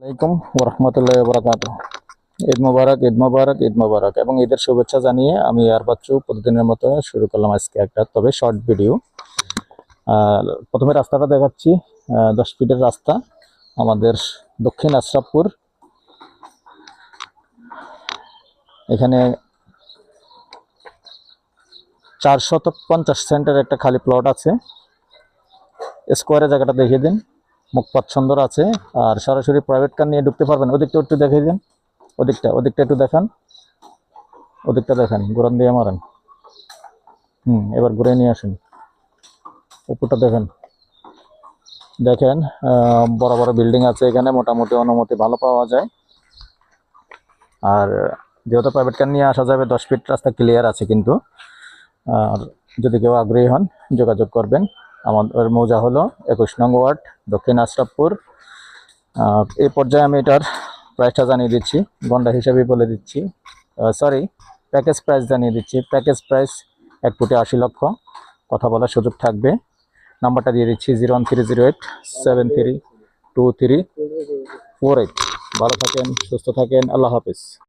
আলাইকুম ওরহমতুল্লাহ বরকাত। ঈদ মোবারক, ঈদ মোবারক, ঈদ মোবারক এবং ঈদের শুভেচ্ছা জানিয়ে আমি আর বাচ্চু প্রতিদিনের মতো শুরু করলাম আজকে একটা তবে শর্ট ভিডিও। প্রথমে রাস্তাটা দেখাচ্ছি। 10 ফিটের রাস্তা আমাদের দক্ষিণ আশরাফপুর। এখানে 450 সেন্টের একটা খালি প্লট আছে। স্কোয়ারে জায়গাটা দেখিয়ে দিন। মুখপাত সুন্দর আছে আর সরাসরি প্রাইভেট কার নিয়ে ঢুকতে পারবেন। ওদিকটা একটু দেখিয়ে দিন। ওদিকটা একটু দেখান। ওদিকটা দেখেন, ঘুরান দিয়ে মারেন। এবার ঘুরে নিয়ে আসেন। উপরটা দেখেন। দেখেন বড় বড় বিল্ডিং আছে এখানে, মোটামুটি অনুমতি ভালো পাওয়া যায়। আর যেহেতু প্রাইভেট কার নিয়ে আসা যাবে, 10 ফিট রাস্তা ক্লিয়ার আছে কিন্তু। আর যদি কেউ আগ্রহী হন যোগাযোগ করবেন। আমাদের মৌজা হলো 21 নং ওয়ার্ড, দক্ষিণ আশরাফপুর। এই পর্যায়ে আমি এটার প্রাইসটা জানিয়ে দিচ্ছি, গন্ডা হিসাবে বলে দিচ্ছি। সরি, প্যাকেজ প্রাইস জানিয়ে দিচ্ছি। Package price 1,80,00,000। কথা বলার সুযোগ থাকবে। নাম্বারটা দিয়ে দিচ্ছি 01308732348। ভালো থাকেন, সুস্থ থাকেন, আল্লাহ হাফিজ।